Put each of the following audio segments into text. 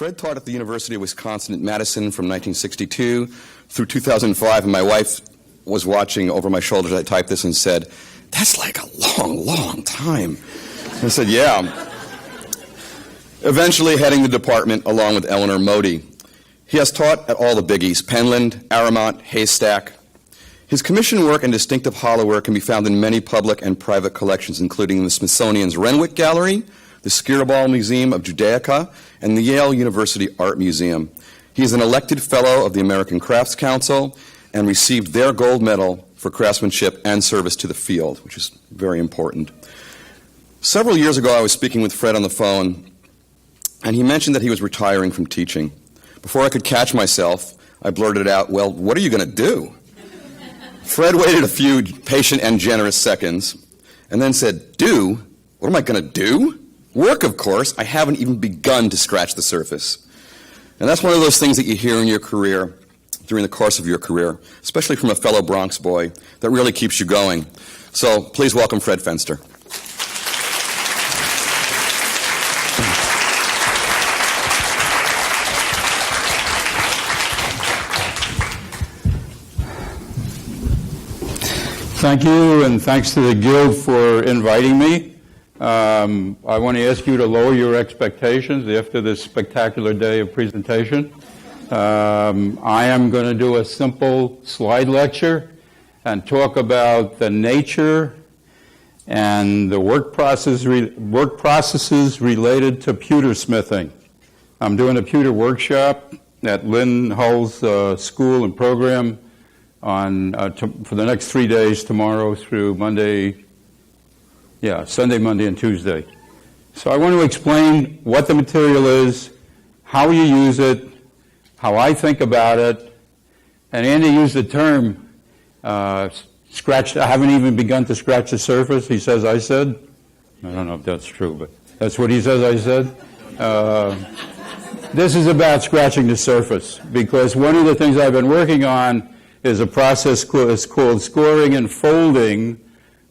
Fred taught at the University of Wisconsin at Madison from 1962 through 2005, and my wife was watching over my shoulder as I typed this and said, "That's like a long, long time." And I said, "Yeah." Eventually heading the department along with Eleanor Modi. He has taught at all the biggies, Penland, Aramont, Haystack. His commission work and distinctive hollowware can be found in many public and private collections, including the Smithsonian's Renwick Gallery, the Skirball Museum of Judaica, and the Yale University Art Museum. He is an elected fellow of the American Crafts Council and received their gold medal for craftsmanship and service to the field, which is very important. Several years ago, I was speaking with Fred on the phone, and he mentioned that he was retiring from teaching. Before I could catch myself, I blurted out, "Well, what are you going to do?" Fred waited a few patient and generous seconds and then said, "Do? What am I going to do? Work, of course. I haven't even begun to scratch the surface." And that's one of those things that you hear in your career, during the course of your career, especially from a fellow Bronx boy, that really keeps you going. So please welcome Fred Fenster. Thank you, and thanks to the Guild for inviting me. I want to ask you to lower your expectations after this spectacular day of presentation. I am going to do a simple slide lecture and talk about the nature and the work processes related to pewter smithing. I'm doing a pewter workshop at Lynn Hull's school and program for the next 3 days, tomorrow through Sunday, Monday, and Tuesday. So I want to explain what the material is, how you use it, how I think about it, and Andy used the term, I haven't even begun to scratch the surface. He says, I said. I don't know if that's true, but that's what he says I said. This is about scratching the surface, because one of the things I've been working on is a process called scoring and folding,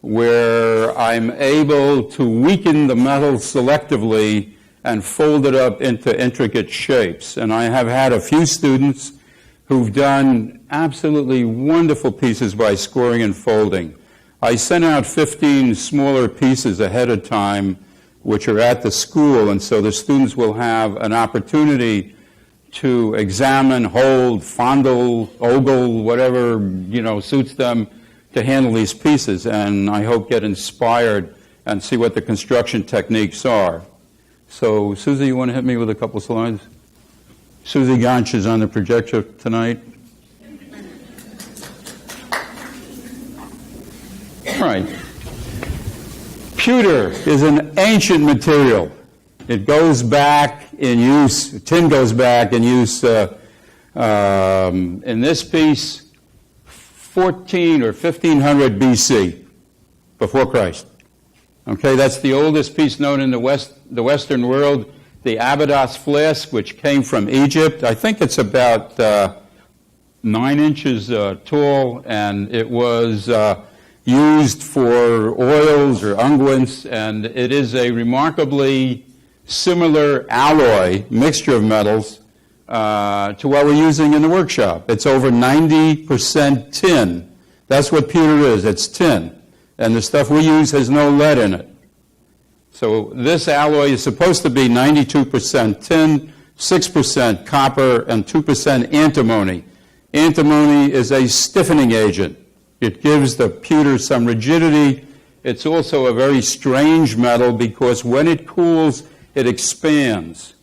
where I'm able to weaken the metal selectively and fold it up into intricate shapes. And I have had a few students who've done absolutely wonderful pieces by scoring and folding. I sent out 15 smaller pieces ahead of time, which are at the school, and so the students will have an opportunity to examine, hold, fondle, ogle, whatever suits them, to handle these pieces, and I hope get inspired and see what the construction techniques are. So, Susie, you want to hit me with a couple slides? Susie Ganch is on the projector tonight. All right. Pewter is an ancient material. It goes back in use, tin goes back in use in this piece, 14 or 1500 BC, before Christ. Okay, that's the oldest piece known in the Western world, the Abydos flask, which came from Egypt. I think it's about 9 inches tall, and it was used for oils or unguents, and it is a remarkably similar alloy, mixture of metals, to what we're using in the workshop. It's over 90% tin. That's what pewter is. It's tin. And the stuff we use has no lead in it. So this alloy is supposed to be 92% tin, 6% copper, and 2% antimony. Antimony is a stiffening agent. It gives the pewter some rigidity. It's also a very strange metal because when it cools, it expands.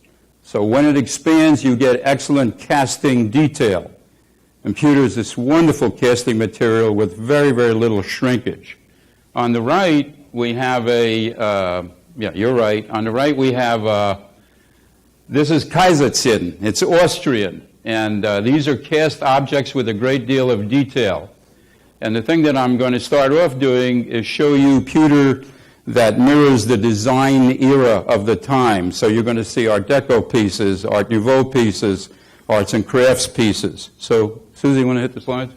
So when it expands, you get excellent casting detail. And pewter is this wonderful casting material with very, very little shrinkage. On the right, we have you're right. On the right, we have, this is Kaiserzinn. It's Austrian. And these are cast objects with a great deal of detail. And the thing that I'm going to start off doing is show you pewter that mirrors the design era of the time. So you're going to see Art Deco pieces, Art Nouveau pieces, arts and crafts pieces. So, Susie, you want to hit the slides?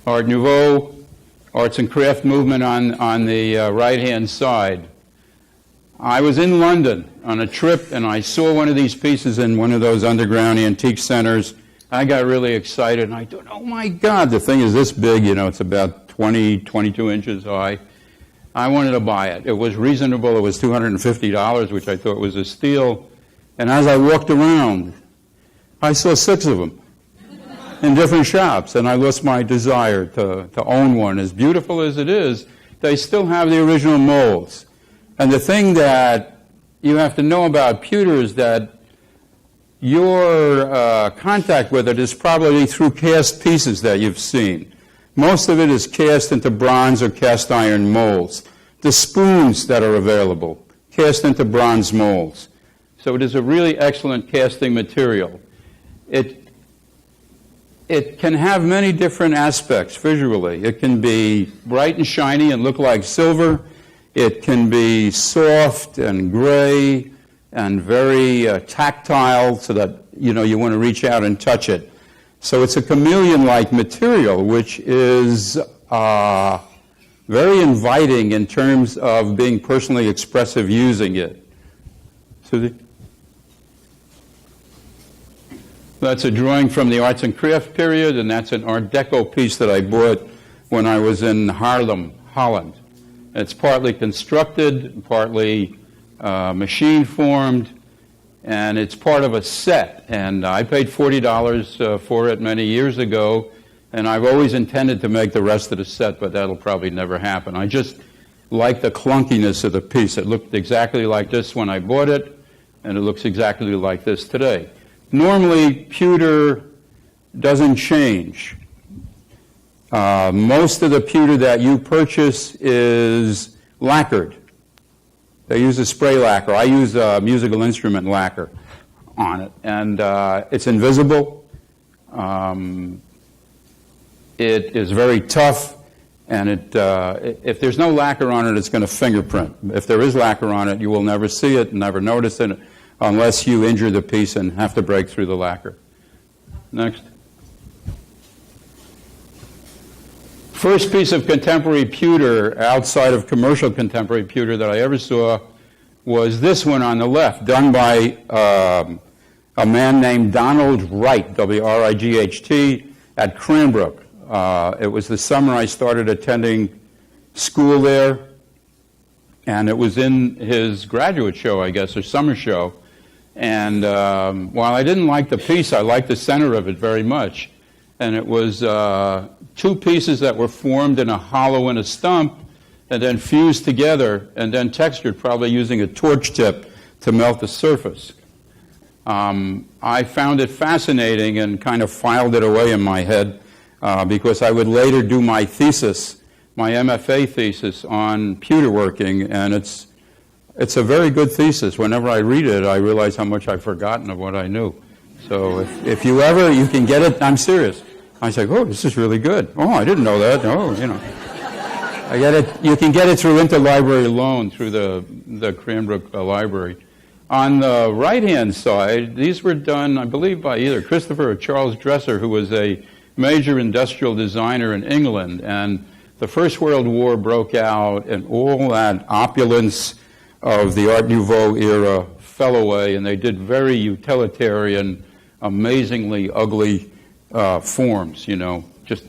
Art Nouveau, arts and craft movement on the right-hand side. I was in London on a trip, and I saw one of these pieces in one of those underground antique centers. I got really excited, and I thought, oh my God, the thing is this big, it's about 20, 22 inches high. I wanted to buy it. It was reasonable. It was $250, which I thought was a steal. And as I walked around, I saw 6 of them in different shops, and I lost my desire to own one. As beautiful as it is, they still have the original molds. And the thing that you have to know about pewter is that your contact with it is probably through cast pieces that you've seen. Most of it is cast into bronze or cast iron molds. The spoons that are available, cast into bronze molds. So it is a really excellent casting material. It can have many different aspects visually. It can be bright and shiny and look like silver. It can be soft and gray and very tactile so that you want to reach out and touch it. So it's a chameleon-like material, which is very inviting in terms of being personally expressive using it. So that's a drawing from the arts and craft period, and that's an Art Deco piece that I bought when I was in Haarlem, Holland. It's partly constructed, partly machine-formed, and it's part of a set. And I paid $40 for it many years ago, and I've always intended to make the rest of the set, but that'll probably never happen. I just like the clunkiness of the piece. It looked exactly like this when I bought it, and it looks exactly like this today. Normally, pewter doesn't change. Most of the pewter that you purchase is lacquered. They use a spray lacquer. I use a musical instrument lacquer on it, and it's invisible. It is very tough, and if there's no lacquer on it, it's going to fingerprint. If there is lacquer on it, you will never see it, never notice it, unless you injure the piece and have to break through the lacquer. Next. First piece of contemporary pewter outside of commercial contemporary pewter that I ever saw was this one on the left, done by a man named Donald Wright, W-R-I-G-H-T, at Cranbrook. It was the summer I started attending school there, and it was in his graduate show, I guess, or summer show. And while I didn't like the piece, I liked the center of it very much. And it was 2 pieces that were formed in a hollow in a stump and then fused together and then textured, probably using a torch tip to melt the surface. I found it fascinating and kind of filed it away in my head because I would later do my thesis, my MFA thesis on pewter working, and it's a very good thesis. Whenever I read it, I realize how much I've forgotten of what I knew. So if you can get it, I'm serious. I say, oh, this is really good. Oh, I didn't know that. Oh, I get it. You can get it through interlibrary loan through the Cranbrook Library. On the right-hand side, these were done, I believe, by either Christopher or Charles Dresser, who was a major industrial designer in England. And the First World War broke out, and all that opulence of the Art Nouveau era fell away, and they did very utilitarian, amazingly ugly forms, just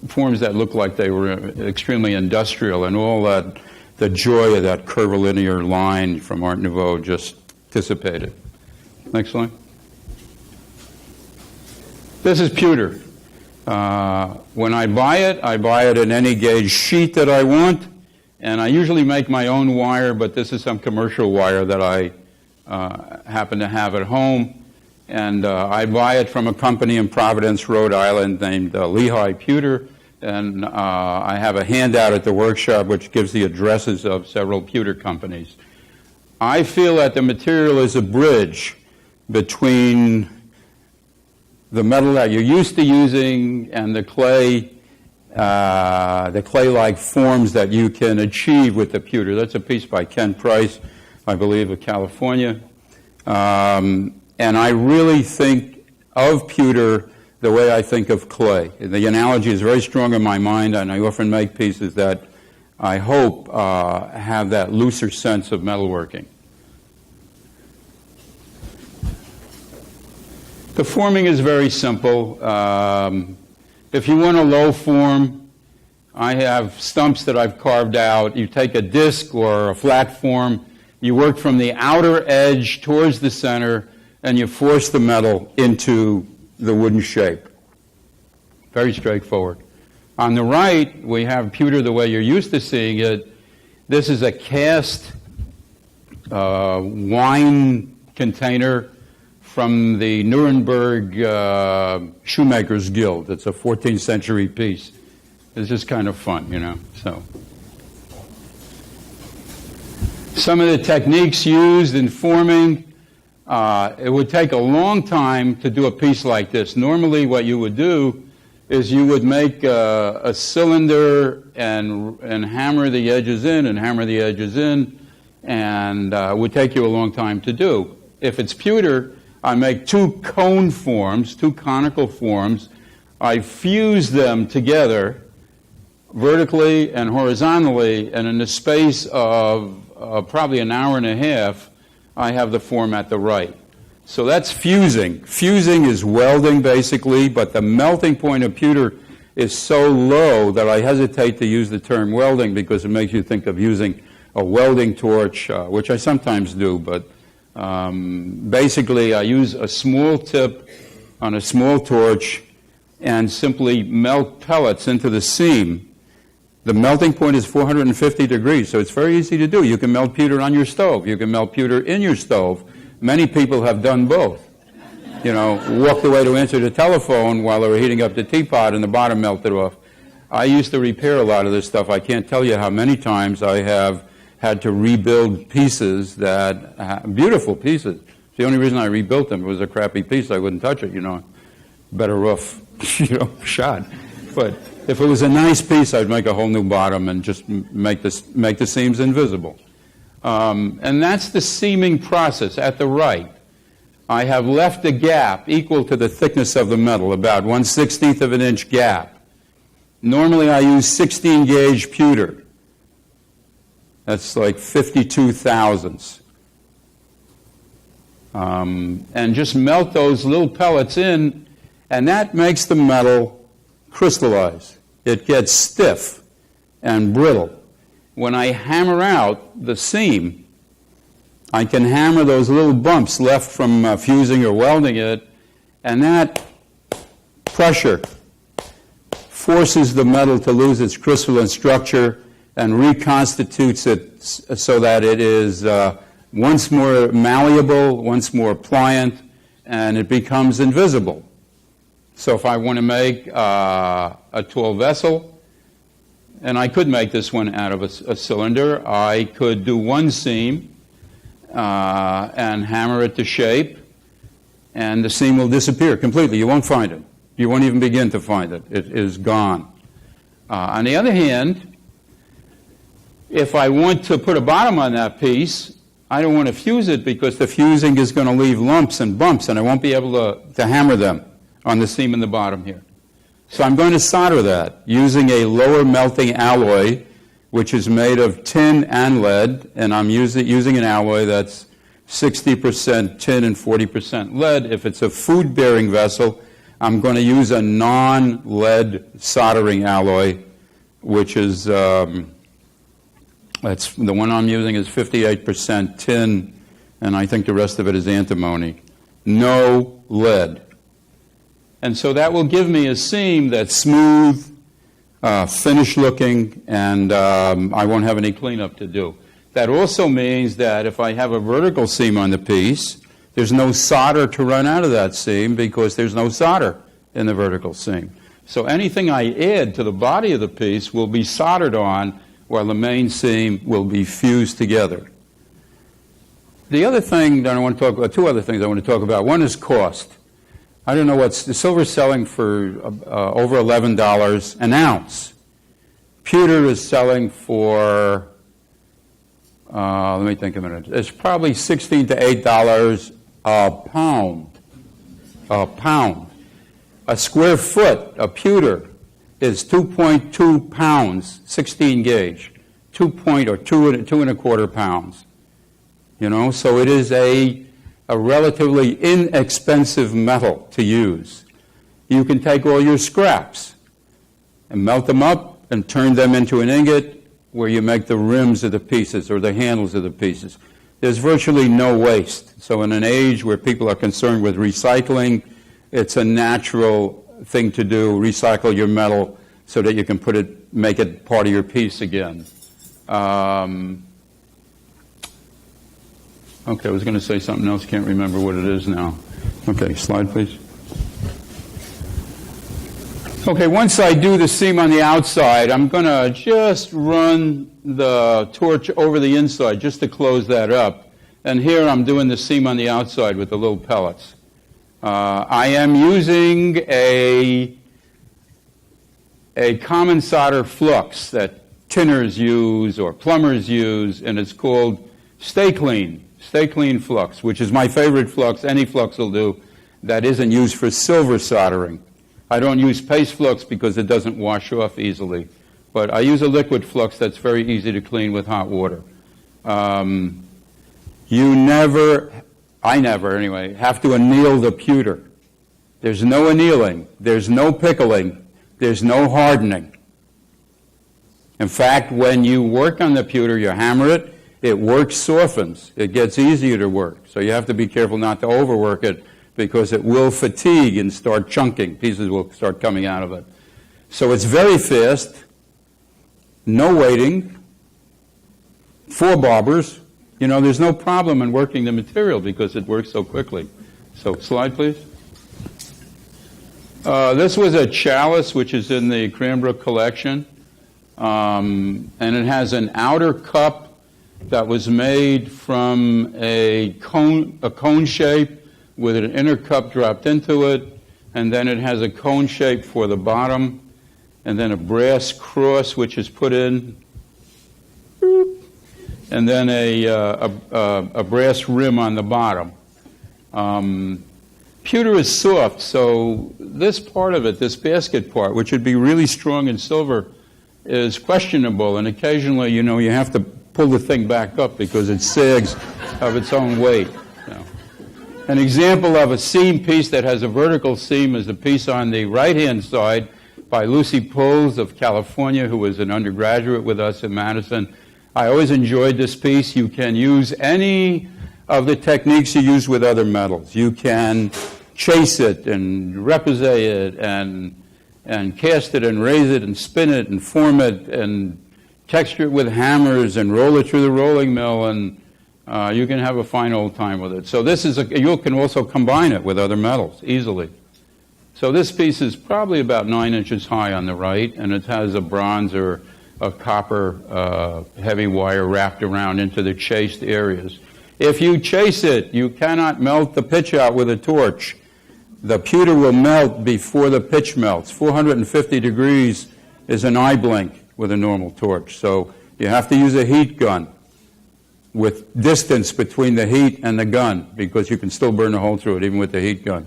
forms that looked like they were extremely industrial, and all that, the joy of that curvilinear line from Art Nouveau just dissipated. Next slide. This is pewter. When I buy it in any gauge sheet that I want, and I usually make my own wire, but this is some commercial wire that I happen to have at home. And I buy it from a company in Providence, Rhode Island named Lehigh Pewter. And I have a handout at the workshop which gives the addresses of several pewter companies. I feel that the material is a bridge between the metal that you're used to using and the clay-like forms that you can achieve with the pewter. That's a piece by Ken Price, I believe, of California. And I really think of pewter the way I think of clay. The analogy is very strong in my mind, and I often make pieces that I hope, have that looser sense of metalworking. The forming is very simple. If you want a low form, I have stumps that I've carved out. You take a disc or a flat form, you work from the outer edge towards the center, and you force the metal into the wooden shape. Very straightforward. On the right, we have pewter the way you're used to seeing it. This is a cast wine container from the Nuremberg Shoemakers Guild. It's a 14th century piece. It's just kind of fun, you know. So, some of the techniques used in forming, it would take a long time to do a piece like this. Normally what you would do is you would make a cylinder and hammer the edges in and hammer the edges in, and it would take you a long time to do. If it's pewter, I make two cone forms, two conical forms. I fuse them together vertically and horizontally, and in the space of probably an hour and a half, I have the form at the right. So that's fusing. Fusing is welding, basically, but the melting point of pewter is so low that I hesitate to use the term welding because it makes you think of using a welding torch, which I sometimes do, but basically I use a small tip on a small torch and simply melt pellets into the seam. The melting point is 450 degrees, so it's very easy to do. You can melt pewter on your stove. You can melt pewter in your stove. Many people have done both. You know, walked away to answer the telephone while they were heating up the teapot and the bottom melted off. I used to repair a lot of this stuff. I can't tell you how many times I have had to rebuild pieces that, beautiful pieces. The only reason I rebuilt them was a crappy piece. I wouldn't touch it, you know. Better off, you know, shot. But if it was a nice piece, I'd make a whole new bottom and just make the seams invisible. And that's the seaming process at the right. I have left a gap equal to the thickness of the metal, about 1/16 of an inch gap. Normally I use 16 gauge pewter. That's like 52 thousandths. And just melt those little pellets in, and that makes the metal crystallize. It gets stiff and brittle. When I hammer out the seam, I can hammer those little bumps left from fusing or welding it, and that pressure forces the metal to lose its crystalline structure and reconstitutes it so that it is once more malleable, once more pliant, and it becomes invisible. So if I want to make a tall vessel, and I could make this one out of a cylinder, I could do one seam and hammer it to shape, and the seam will disappear completely. You won't find it. You won't even begin to find it. It is gone. On the other hand, if I want to put a bottom on that piece, I don't want to fuse it because the fusing is going to leave lumps and bumps, and I won't be able to hammer them on the seam in the bottom here. So I'm going to solder that using a lower melting alloy, which is made of tin and lead, and I'm using an alloy that's 60% tin and 40% lead. If it's a food-bearing vessel, I'm going to use a non-lead soldering alloy, which is, that's the one I'm using is 58% tin, and I think the rest of it is antimony. No lead. And so that will give me a seam that's smooth, finished looking, and I won't have any cleanup to do. That also means that if I have a vertical seam on the piece, there's no solder to run out of that seam because there's no solder in the vertical seam. So anything I add to the body of the piece will be soldered on while the main seam will be fused together. The other thing that I want to talk about, two other things I want to talk about. One is cost. I don't know what's the silver's selling for over $11 an ounce. Pewter is selling for let me think a minute. It's probably $16 to $8 a pound. A pound. A square foot of pewter is 2.2 pounds, 16 gauge. 2.25 pounds. So it is a relatively inexpensive metal to use. You can take all your scraps and melt them up and turn them into an ingot where you make the rims of the pieces or the handles of the pieces. There's virtually no waste. So in an age where people are concerned with recycling, it's a natural thing to do, recycle your metal so that you can make it part of your piece again. Okay, I was going to say something else, can't remember what it is now. Okay, slide please. Okay, once I do the seam on the outside, I'm going to just run the torch over the inside just to close that up. And here I'm doing the seam on the outside with the little pellets. I am using a common solder flux that tinners use or plumbers use, and it's called Stay Clean flux, which is my favorite flux. Any flux will do that isn't used for silver soldering. I don't use paste flux because it doesn't wash off easily, but I use a liquid flux that's very easy to clean with hot water. I never anyway, have to anneal the pewter. There's no annealing, there's no pickling, there's no hardening. In fact, when you work on the pewter, you hammer it, it work softens. It gets easier to work. So you have to be careful not to overwork it because it will fatigue and start chunking. Pieces will start coming out of it. So it's very fast, no waiting, 4 barbers. There's no problem in working the material because it works so quickly. So slide, please. This was a chalice which is in the Cranbrook collection. And it has an outer cup that was made from a cone shape with an inner cup dropped into it, and then it has a cone shape for the bottom, and then a brass cross which is put in, and then a brass rim on the bottom. Pewter is soft, so this part of it, this basket part, which would be really strong in silver, is questionable, and occasionally, you have to pull the thing back up because it sags of its own weight. An example of a seam piece that has a vertical seam is the piece on the right-hand side by Lucy Pulls of California, who was an undergraduate with us in Madison. I always enjoyed this piece. You can use any of the techniques you use with other metals. You can chase it and repousse it and cast it and raise it and spin it and form it and texture it with hammers and roll it through the rolling mill, and you can have a fine old time with it. So you can also combine it with other metals easily. So this piece is probably about 9 inches high on the right, and it has a bronze or a copper heavy wire wrapped around into the chased areas. If you chase it, you cannot melt the pitch out with a torch. The pewter will melt before the pitch melts. 450 degrees is an eye blink with a normal torch. So you have to use a heat gun with distance between the heat and the gun because you can still burn a hole through it even with the heat gun.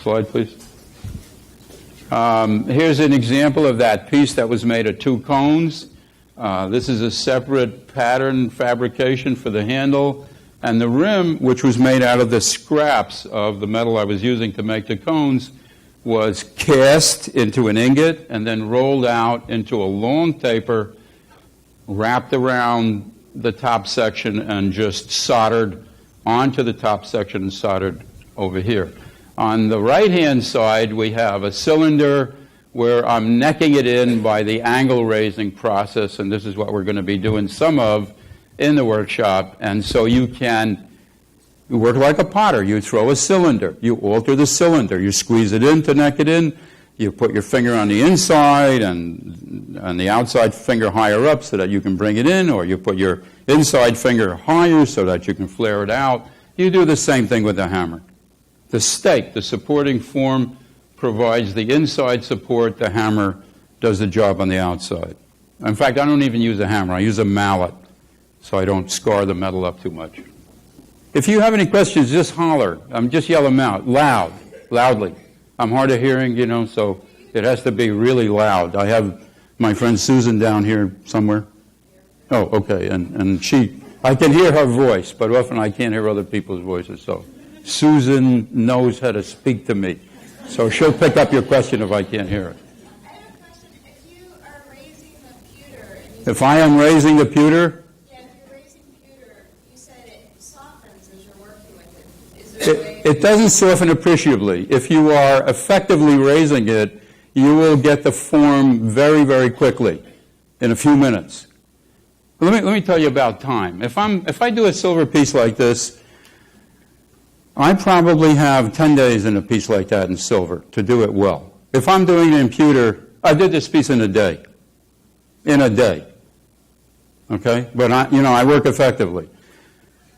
Slide, please. Here's an example of that piece that was made of 2 cones. This is a separate pattern fabrication for the handle. And the rim, which was made out of the scraps of the metal I was using to make the cones, was cast into an ingot and then rolled out into a long taper, wrapped around the top section and just soldered onto the top section and soldered over here. On the right-hand side, we have a cylinder where I'm necking it in by the angle raising process, and this is what we're going to be doing some of in the workshop. And so you work like a potter. You throw a cylinder. You alter the cylinder. You squeeze it in to neck it in. You put your finger on the inside and the outside finger higher up so that you can bring it in, or you put your inside finger higher so that you can flare it out. You do the same thing with the hammer. The stake, the supporting form, provides the inside support. The hammer does the job on the outside. In fact, I don't even use a hammer. I use a mallet so I don't scar the metal up too much. If you have any questions, just holler. Just yell them out, loudly. I'm hard of hearing, so it has to be really loud. I have My friend Susan down here somewhere. Oh, okay, and I can hear her voice, but often I can't hear other people's voices, so Susan knows how to speak to me. So she'll pick up your question if I can't hear it. I have a question. If you are raising the pewter, If I am raising the pewter, if you're raising pewter, you said it softens as you're working with it. Is there a way it doesn't soften appreciably. If you are effectively raising it, you will get the form very, very quickly, in a few minutes. Let me tell you about time. If I do a silver piece like this, I probably have 10 days in a piece like that in silver to do it well. If I'm doing it in pewter, I did this piece in a day. In a day. Okay? But I work effectively.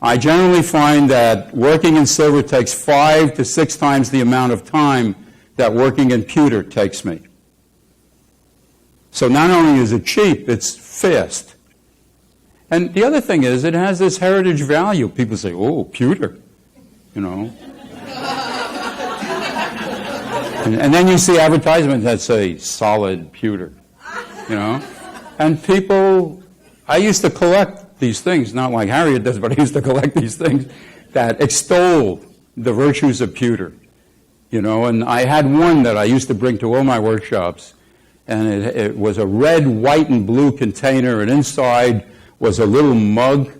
I generally find that working in silver takes 5 to 6 times the amount of time that working in pewter takes me. So not only is it cheap, it's fast. And the other thing is, it has this heritage value. People say, oh, pewter, And then you see advertisements that say, solid pewter, And people, I used to collect these things, not like Harriet does, but I used to collect these things that extol the virtues of pewter, And I had one that I used to bring to all my workshops, and it was a red, white, and blue container, and inside was a little mug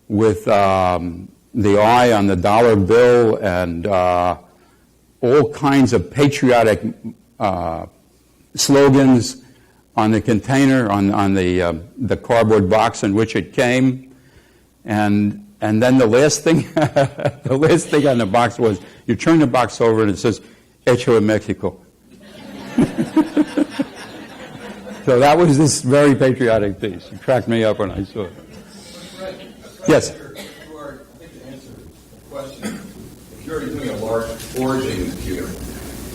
with the eye on the dollar bill and all kinds of patriotic slogans on the container, on the cardboard box in which it came, and then the last thing on the box was, you turn the box over and it says, "Hecho en Mexico." So that was this very patriotic piece. It cracked me up when I saw it. Yes? You are, I think, to answer the question, if you're doing a large forging in the pewter,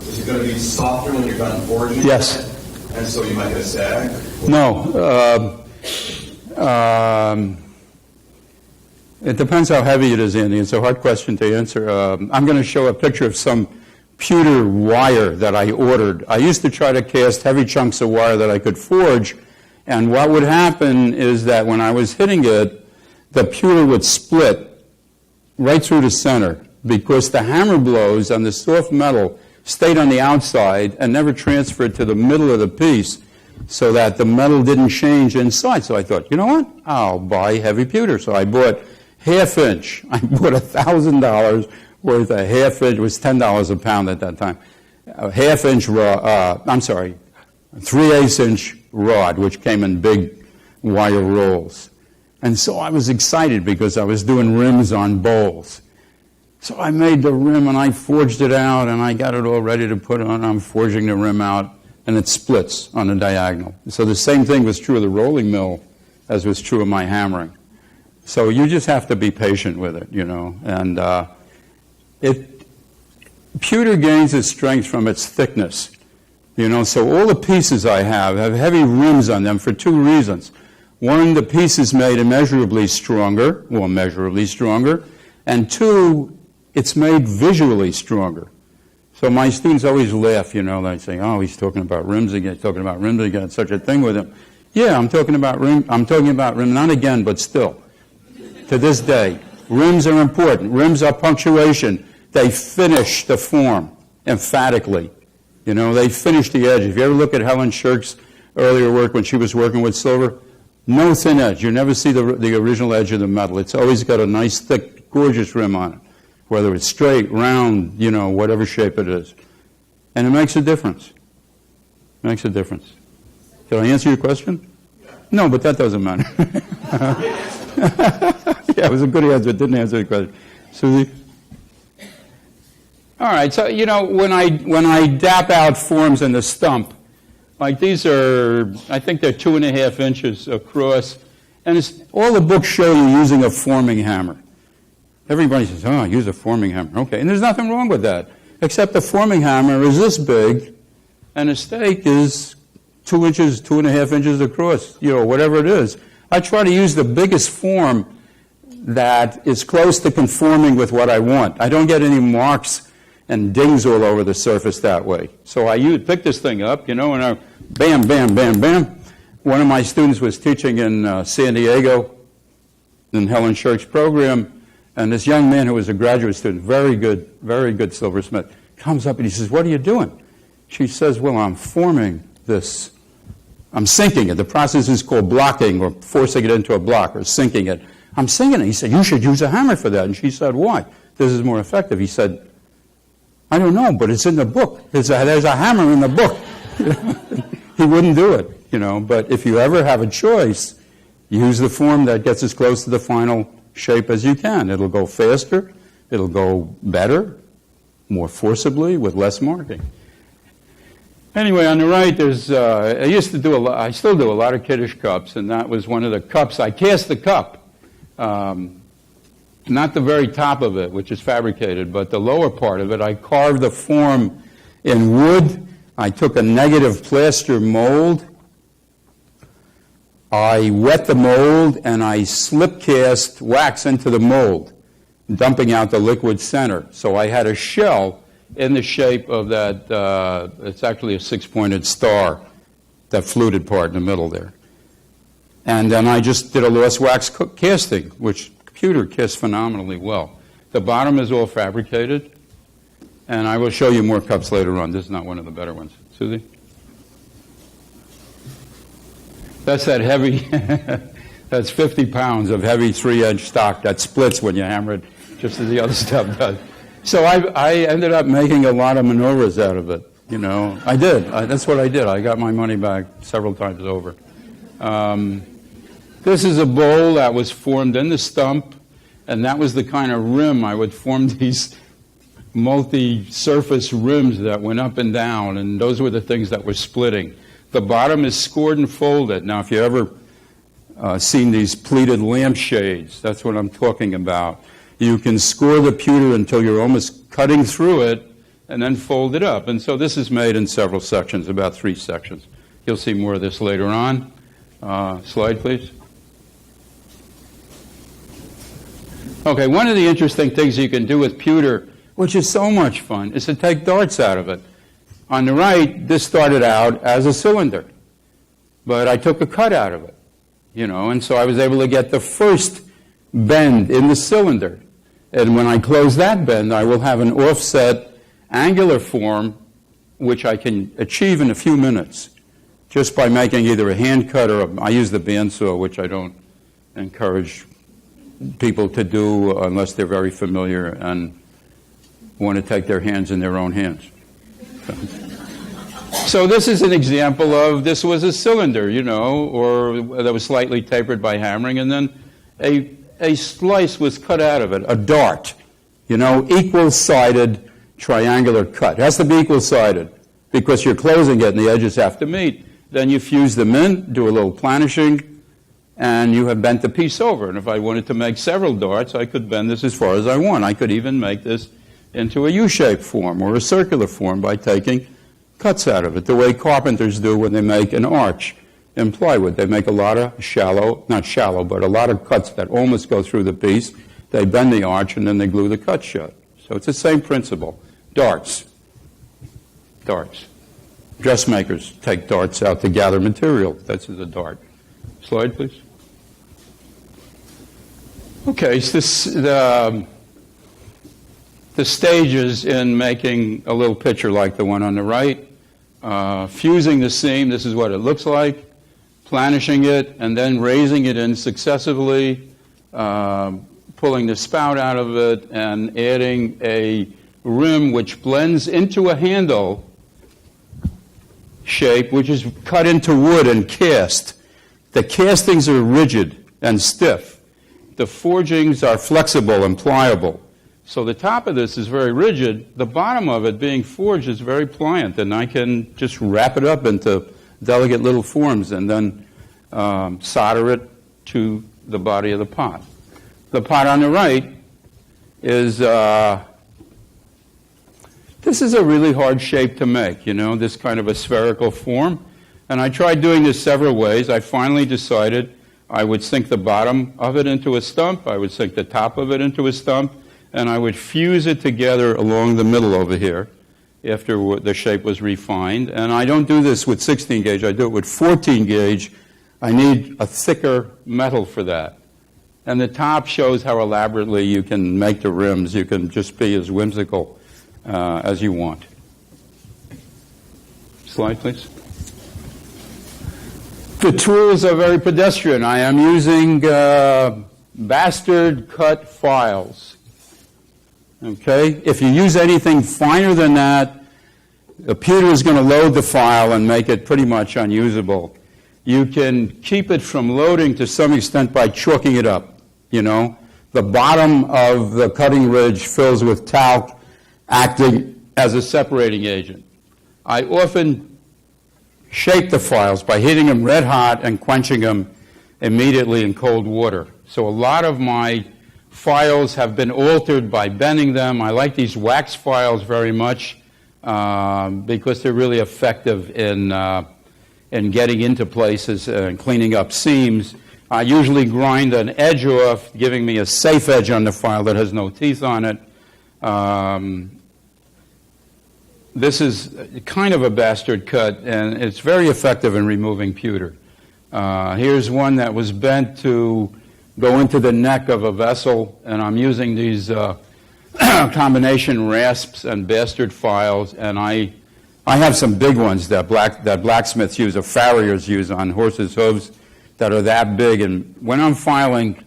is it going to be softer when you're done forging? Yes. And so you might get a sag? No. It depends how heavy it is, Andy. It's a hard question to answer. I'm going to show a picture of some pewter wire that I ordered. I used to try to cast heavy chunks of wire that I could forge, and what would happen is that when I was hitting it, the pewter would split right through the center because the hammer blows on the soft metal stayed on the outside and never transferred to the middle of the piece so that the metal didn't change inside. So I thought, you know what? I'll buy heavy pewter. So I bought half-inch. I bought $1,000 worth of half-inch. It was $10 a pound at that time. A half-inch rod, 3/8-inch rod, which came in big wire rolls. And so I was excited because I was doing rims on bowls. So I made the rim and I forged it out and I got it all ready to put on. I'm forging the rim out and it splits on a diagonal. So the same thing was true of the rolling mill as was true of my hammering. So you just have to be patient with it, And pewter gains its strength from its thickness, So all the pieces I have heavy rims on them for 2 reasons. One, the piece is made measurably stronger, and 2, it's made visually stronger. So my students always laugh, they say, oh, he's talking about rims again, it's such a thing with him. Yeah, I'm talking about rims, not again, but still. To this day, rims are important. Rims are punctuation. They finish the form emphatically. They finish the edge. If you ever look at Helen Shirk's earlier work when she was working with silver, no thin edge. You never see the original edge of the metal. It's always got a nice, thick, gorgeous rim on it, whether it's straight, round, whatever shape it is. And it makes a difference. Did I answer your question? No, but that doesn't matter. Yeah, it was a good answer. It didn't answer the question. Susie? All right, so, when I dap out forms in the stump, like these are, I think they're 2.5 inches across, and all the books show you using a forming hammer. Everybody says, oh, use a forming hammer. Okay, and there's nothing wrong with that, except the forming hammer is this big, and the stake is 2 inches, 2.5 inches across, whatever it is. I try to use the biggest form that is close to conforming with what I want. I don't get any marks and dings all over the surface that way. So I picked this thing up, and I bam, bam, bam, bam. One of my students was teaching in San Diego in Helen Shirk's program, and this young man who was a graduate student, very good silversmith, comes up and he says, "What are you doing?" She says, "Well, I'm forming this. I'm sinking it. The process is called blocking, or forcing it into a block, or sinking it. I'm sinking it." He said, "You should use a hammer for that." And she said, "Why? This is more effective." He said, "I don't know, but it's in the book. There's a hammer in the book." He wouldn't do it, But if you ever have a choice, use the form that gets as close to the final shape as you can. It'll go faster. It'll go better, more forcibly, with less marking. Anyway, on the right, there's. I still do a lot of kiddish cups, and that was one of the cups. I cast the cup, not the very top of it, which is fabricated, but the lower part of it. I carved the form in wood. I took a negative plaster mold. I wet the mold, and I slip cast wax into the mold, dumping out the liquid center. So I had a shell in the shape of that, it's actually a six-pointed star, that fluted part in the middle there. And then I just did a lost wax casting, which Pewter casts phenomenally well. The bottom is all fabricated, and I will show you more cups later on. This is not one of the better ones. Susie? That's that heavy, that's 50 pounds of heavy 3-inch stock that splits when you hammer it, just as the other stuff does. So I ended up making a lot of menorahs out of it, I did. That's what I did. I got my money back several times over. This is a bowl that was formed in the stump, and that was the kind of rim I would form these multi-surface rims that went up and down, and those were the things that were splitting. The bottom is scored and folded. Now, if you ever seen these pleated lampshades, that's what I'm talking about. You can score the pewter until you're almost cutting through it and then fold it up. And so this is made in several sections, about 3 sections. You'll see more of this later on. Slide, please. Okay, one of the interesting things you can do with pewter, which is so much fun, is to take darts out of it. On the right, this started out as a cylinder, but I took a cut out of it, and so I was able to get the first bend in the cylinder. And when I close that bend, I will have an offset angular form, which I can achieve in a few minutes, just by making either a hand cut or I use the bandsaw, which I don't encourage people to do unless they're very familiar and want to take their hands in their own hands. So this is an example of, this was a cylinder, or that was slightly tapered by hammering, and then a slice was cut out of it, a dart, equal-sided triangular cut. It has to be equal-sided because you're closing it and the edges have to meet. Then you fuse them in, do a little planishing, and you have bent the piece over. And if I wanted to make several darts, I could bend this as far as I want. I could even make this into a U-shaped form or a circular form by taking cuts out of it, the way carpenters do when they make an arch in plywood. They make a lot of not shallow, but a lot of cuts that almost go through the piece. They bend the arch, and then they glue the cut shut. So it's the same principle. Darts. Dressmakers take darts out to gather material. That's a dart. Slide, please. Okay, so the stages in making a little picture like the one on the right. Fusing the seam, this is what it looks like. Planishing it, and then raising it in successively, pulling the spout out of it, and adding a rim which blends into a handle shape, which is cut into wood and cast. The castings are rigid and stiff. The forgings are flexible and pliable. So the top of this is very rigid. The bottom of it, being forged, is very pliant, and I can just wrap it up into delicate little forms and then solder it to the body of the pot. The pot on the right is, this is a really hard shape to make, this kind of a spherical form. And I tried doing this several ways. I finally decided I would sink the bottom of it into a stump, I would sink the top of it into a stump, and I would fuse it together along the middle over here after the shape was refined. And I don't do this with 16 gauge, I do it with 14 gauge. I need a thicker metal for that. And the top shows how elaborately you can make the rims. You can just be as whimsical as you want. Slide, please. The tools are very pedestrian. I am using bastard cut files. Okay? If you use anything finer than that, the pewter is going to load the file and make it pretty much unusable. You can keep it from loading to some extent by chalking it up. You know, the bottom of the cutting ridge fills with talc acting as a separating agent. I often shape the files by hitting them red hot and quenching them immediately in cold water. So a lot of my files have been altered by bending them. I like these wax files very much because they're really effective in getting into places and cleaning up seams. I usually grind an edge off, giving me a safe edge on the file that has no teeth on it. This is kind of a bastard cut, and it's very effective in removing pewter. Here's one that was bent to go into the neck of a vessel, and I'm using these combination rasps and bastard files, and I have some big ones that blacksmiths use, or farriers use on horses' hooves, that are that big, and when I'm filing.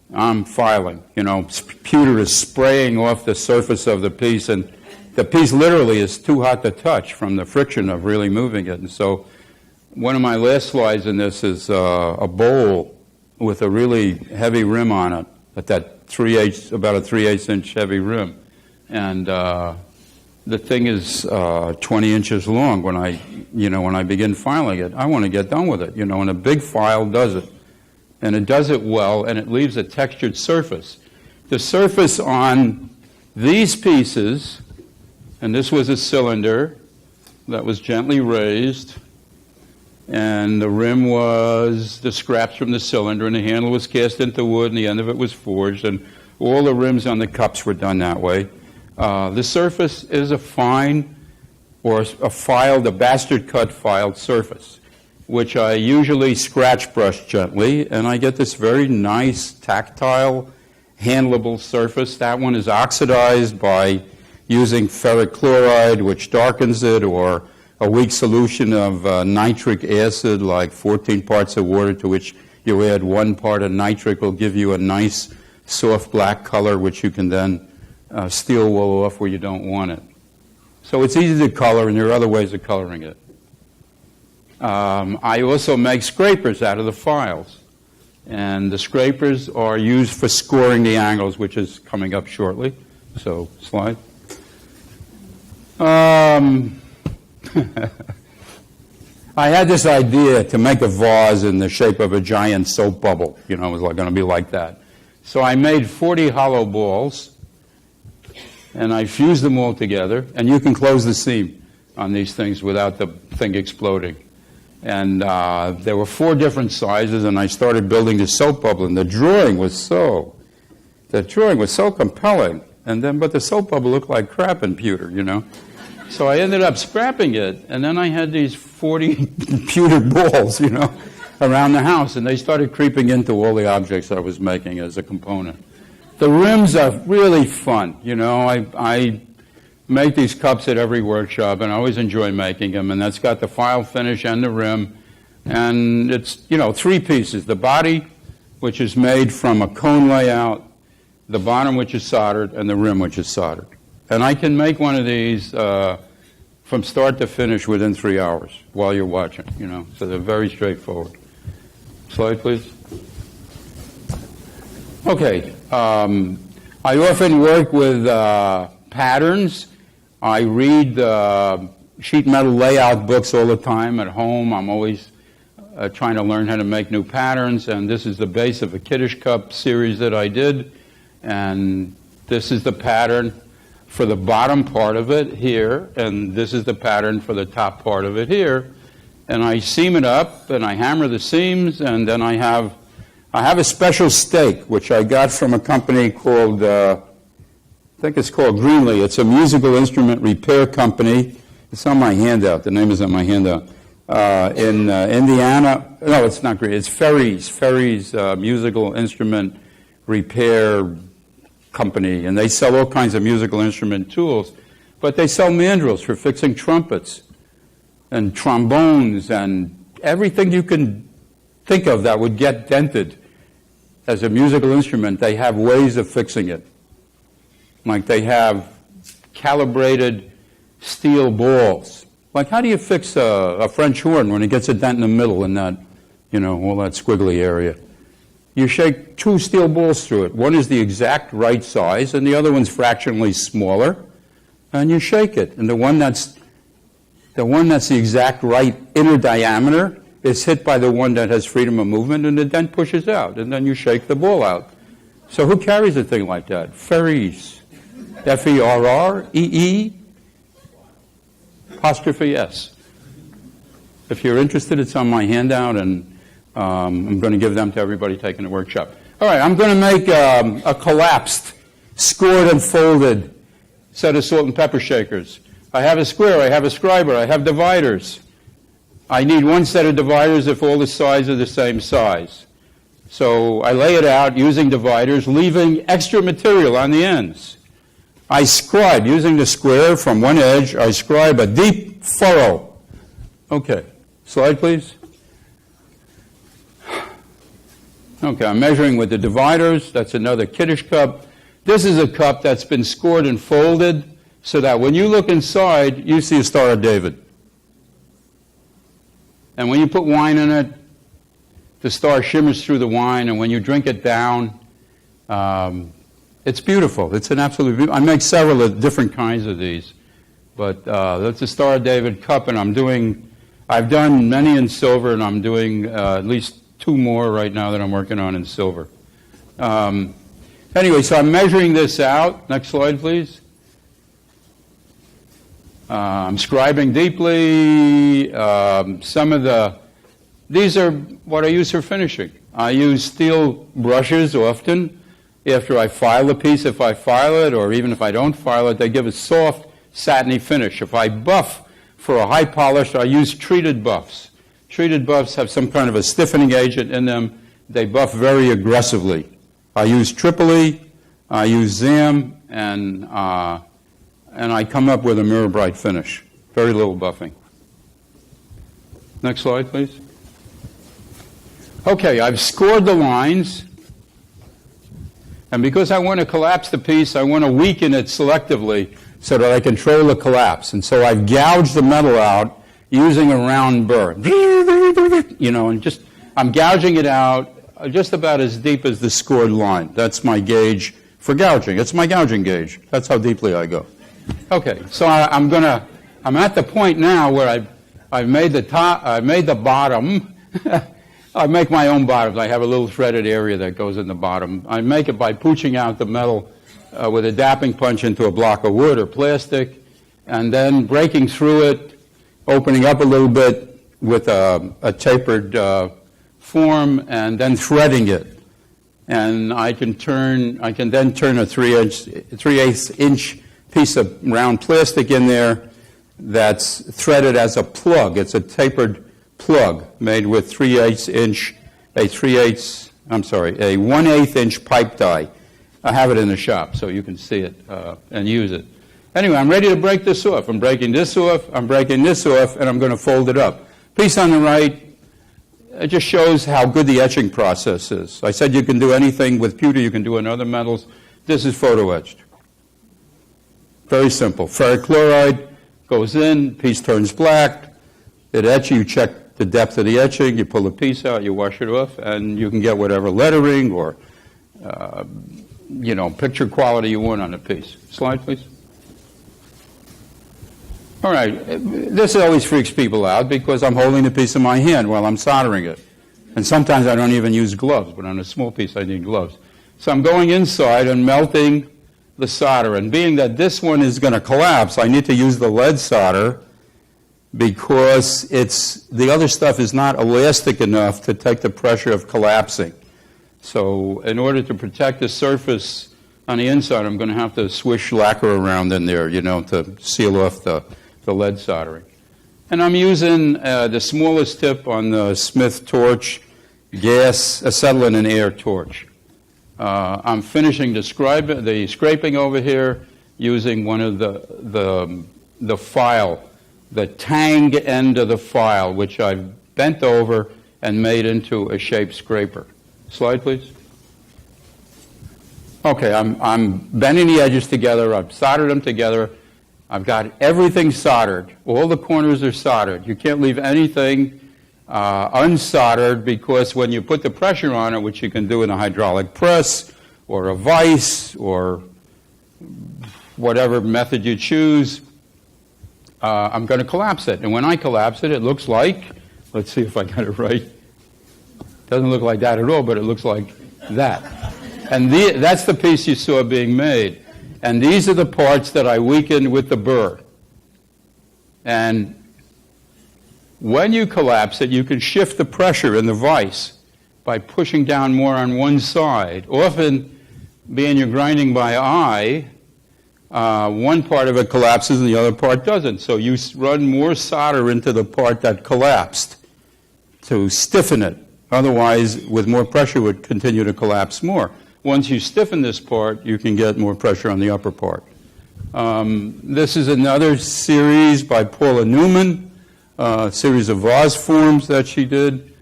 You know, pewter is spraying off the surface of the piece, and the piece literally is too hot to touch from the friction of really moving it. And so one of my last slides in this is a bowl with a really heavy rim on it, at that about a 3/8 inch heavy rim. And the thing is 20 inches long when I begin filing it. I want to get done with it, you know, and a big file does it. And it does it well, and it leaves a textured surface. The surface on these pieces, and this was a cylinder that was gently raised, and the rim was the scraps from the cylinder, and the handle was cast into wood, and the end of it was forged, and all the rims on the cups were done that way. The surface is a fine, or a bastard cut filed surface, which I usually scratch brush gently, and I get this very nice, tactile, handleable surface. That one is oxidized by using ferric chloride, which darkens it, or a weak solution of nitric acid, like 14 parts of water, to which you add 1 part of nitric, will give you a nice, soft black color, which you can then steel wool off where you don't want it. So it's easy to color, and there are other ways of coloring it. I also make scrapers out of the files. And the scrapers are used for scoring the angles, which is coming up shortly. So, slide. I had this idea to make a vase in the shape of a giant soap bubble. You know, it was going to be like that. So I made 40 hollow balls, and I fused them all together. And you can close the seam on these things without the thing exploding. And there were 4 different sizes, and I started building the soap bubble. And the drawing was so compelling. But the soap bubble looked like crap in pewter, you know. So I ended up scrapping it, and then I had these 40 pewter balls, you know, around the house, and they started creeping into all the objects I was making as a component. The rims are really fun, you know. I make these cups at every workshop, and I always enjoy making them, and that's got the file finish and the rim, and it's, you know, 3 pieces. The body, which is made from a cone layout, the bottom, which is soldered, and the rim, which is soldered. And I can make one of these from start to finish within 3 hours while you're watching, you know, so they're very straightforward. Slide, please. Okay. I often work with patterns. I read sheet metal layout books all the time at home. I'm always trying to learn how to make new patterns, and this is the base of a Kiddush Cup series that I did, and this is the pattern for the bottom part of it here, and this is the pattern for the top part of it here. And I seam it up, and I hammer the seams, and then I have a special stake, which I got from a company called think it's called Greenlee. It's a musical instrument repair company. It's on my handout. The name is on my handout. In Indiana. No, it's not Greenlee. It's Ferries. Ferries musical instrument repair company. And they sell all kinds of musical instrument tools. But they sell mandrels for fixing trumpets and trombones and everything you can think of that would get dented as a musical instrument. They have ways of fixing it. Like they have calibrated steel balls. Like how do you fix a French horn when it gets a dent in the middle in that, all that squiggly area? You shake two steel balls through it. One is the exact right size and the other one's fractionally smaller. And you shake it. And the one that's the exact right inner diameter is hit by the one that has freedom of movement, and the dent pushes out, and then you shake the ball out. So who carries a thing like that? Ferries. Ferree, apostrophe S. If you're interested, it's on my handout, and I'm going to give them to everybody taking the workshop. All right, I'm going to make a collapsed, scored and folded set of salt and pepper shakers. I have a square, I have a scriber, I have dividers. I need one set of dividers if all the sides are the same size. So I lay it out using dividers, leaving extra material on the ends. I scribe, using the square from one edge, I scribe a deep furrow. Okay, slide please. Okay, I'm measuring with the dividers. That's another kiddish cup. This is a cup that's been scored and folded so that when you look inside, you see a Star of David. And when you put wine in it, the star shimmers through the wine, and when you drink it down, it's beautiful. It's an absolute beauty. I make several of different kinds of these, but that's a Star of David cup, and I've done many in silver, and I'm doing at least 2 more right now that I'm working on in silver. Anyway, so I'm measuring this out. Next slide, please. I'm scribing deeply. These are what I use for finishing. I use steel brushes often. After I file a piece, if I file it, or even if I don't file it, they give a soft, satiny finish. If I buff for a high polish, I use treated buffs. Treated buffs have some kind of a stiffening agent in them. They buff very aggressively. I use Tripoli, I use Zam, and I come up with a mirror bright finish. Very little buffing. Next slide, please. Okay, I've scored the lines. And because I want to collapse the piece, I want to weaken it selectively so that I control the collapse. And so I've gouged the metal out using a round burr. And I'm gouging it out just about as deep as the scored line. That's my gauge for gouging. It's my gouging gauge. That's how deeply I go. Okay, so I'm at the point now where I've made the top, I've made the bottom. I make my own bottoms. I have a little threaded area that goes in the bottom. I make it by pooching out the metal with a dapping punch into a block of wood or plastic, and then breaking through it, opening up a little bit with a tapered form, and then threading it. And I can then turn a 3/8 inch piece of round plastic in there that's threaded as a plug. It's a tapered plug made with a 1/8 inch pipe die. I have it in the shop so you can see it and use it. Anyway, I'm ready to break this off. I'm breaking this off, I'm breaking this off, and I'm going to fold it up. Piece on the right, it just shows how good the etching process is. I said you can do anything with pewter, you can do in other metals. This is photo etched. Very simple. Ferric chloride goes in, piece turns black, it etches, you check the depth of the etching, you pull the piece out, you wash it off, and you can get whatever lettering or picture quality you want on the piece. Slide, please. All right, this always freaks people out because I'm holding the piece in my hand while I'm soldering it. And sometimes I don't even use gloves, but on a small piece I need gloves. So I'm going inside and melting the solder. And being that this one is going to collapse, I need to use the lead solder because the other stuff is not elastic enough to take the pressure of collapsing. So in order to protect the surface On the inside, I'm going to have to swish lacquer around in there, to seal off the lead soldering. And I'm using the smallest tip on the Smith torch, gas, acetylene and air torch. I'm finishing the scraping over here using one of the file, the tang end of the file, which I've bent over and made into a shaped scraper. Slide, please. Okay, I'm bending the edges together. I've soldered them together. I've got everything soldered. All the corners are soldered. You can't leave anything unsoldered, because when you put the pressure on it, which you can do in a hydraulic press or a vise or whatever method you choose, I'm going to collapse it. And when I collapse it, it looks like, let's see if I got it right. Doesn't look like that at all, but it looks like that. And that's the piece you saw being made. And these are the parts that I weakened with the burr. And when you collapse it, you can shift the pressure in the vise by pushing down more on one side. Often, being you're grinding by eye, one part of it collapses and the other part doesn't. So you run more solder into the part that collapsed to stiffen it. Otherwise, with more pressure, it would continue to collapse more. Once you stiffen this part, you can get more pressure on the upper part. This is another series by Paula Newman, a series of vase forms that she did.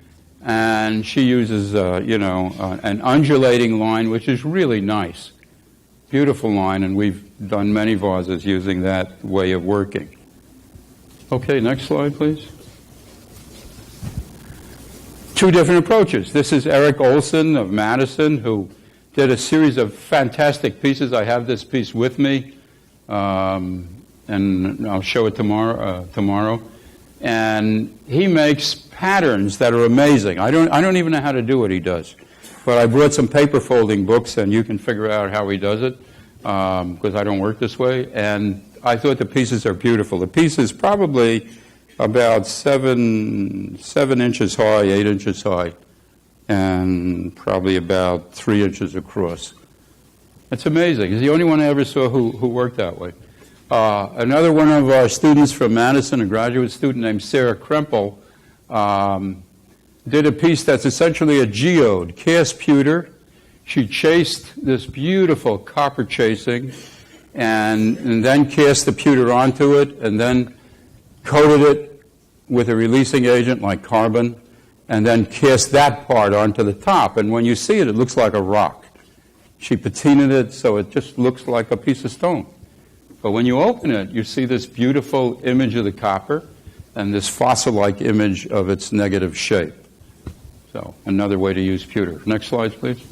And she uses, an undulating line, which is really nice. Beautiful line, and we've done many vases using that way of working. Okay, next slide, please. Two different approaches. This is Eric Olson of Madison, who did a series of fantastic pieces. I have this piece with me, and I'll show it tomorrow. And he makes patterns that are amazing. I don't even know how to do what he does, but I brought some paper folding books, and you can figure out how he does it, because I don't work this way. And I thought the pieces are beautiful. The piece is probably about 7 inches high, 8 inches high, and probably about 3 inches across. It's amazing. He's the only one I ever saw who worked that way. Another one of our students from Madison, a graduate student named Sarah Krempel, did a piece that's essentially a geode, cast pewter. She chased this beautiful copper chasing and then cast the pewter onto it and then coated it with a releasing agent like carbon and then cast that part onto the top. And when you see it, it looks like a rock. She patinaed it so it just looks like a piece of stone. But when you open it, you see this beautiful image of the copper and this fossil-like image of its negative shape. So, another way to use pewter. Next slide, please.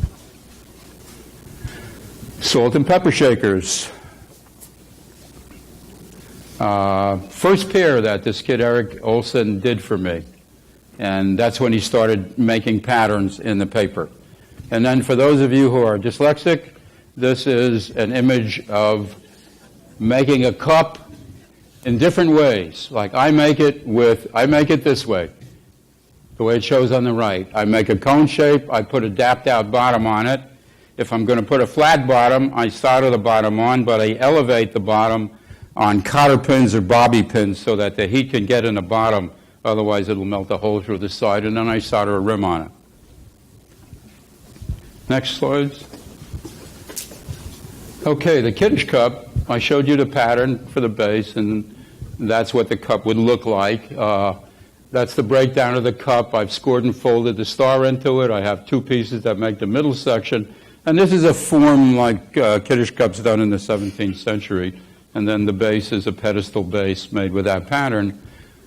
Salt and pepper shakers. First pair that this kid Eric Olson did for me. And that's when he started making patterns in the paper. And then for those of you who are dyslexic, this is an image of making a cup in different ways. Like I make it this way, the way it shows on the right. I make a cone shape, I put a dapped out bottom on it. If I'm going to put a flat bottom, I solder the bottom on, but I elevate the bottom on cotter pins or bobby pins so that the heat can get in the bottom. Otherwise, it'll melt a hole through the side, and then I solder a rim on it. Next slide. Okay, the kiddish cup. I showed you the pattern for the base, and that's what the cup would look like. That's the breakdown of the cup. I've scored and folded the star into it. I have two pieces that make the middle section. And this is a form like kiddish cups done in the 17th century. And then the base is a pedestal base made with that pattern.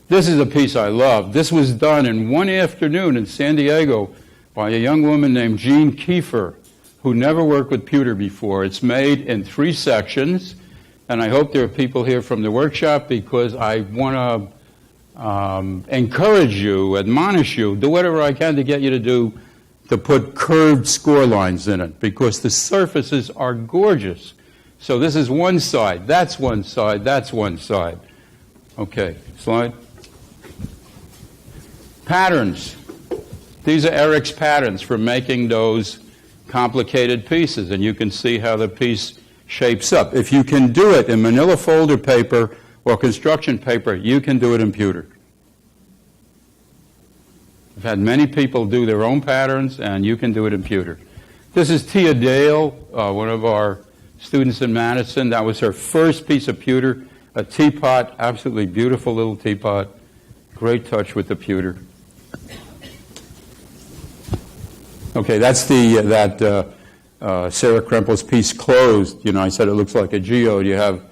This is a piece I love. This was done in one afternoon in San Diego by a young woman named Jean Kiefer, who never worked with pewter before. It's made in 3 sections. And I hope there are people here from the workshop because I want to encourage you, admonish you, do whatever I can to get you to put curved score lines in it because the surfaces are gorgeous. So this is one side, that's one side, that's one side. Okay, slide. Patterns. These are Eric's patterns for making those complicated pieces, and you can see how the piece shapes up. If you can do it in manila folder paper or construction paper, you can do it in pewter. I've had many people do their own patterns, and you can do it in pewter. This is Tia Dale, one of our students in Madison. That was her first piece of pewter, a teapot, absolutely beautiful little teapot. Great touch with the pewter. Okay, that's Sarah Krempel's piece closed. You know, I said it looks like a geode. You have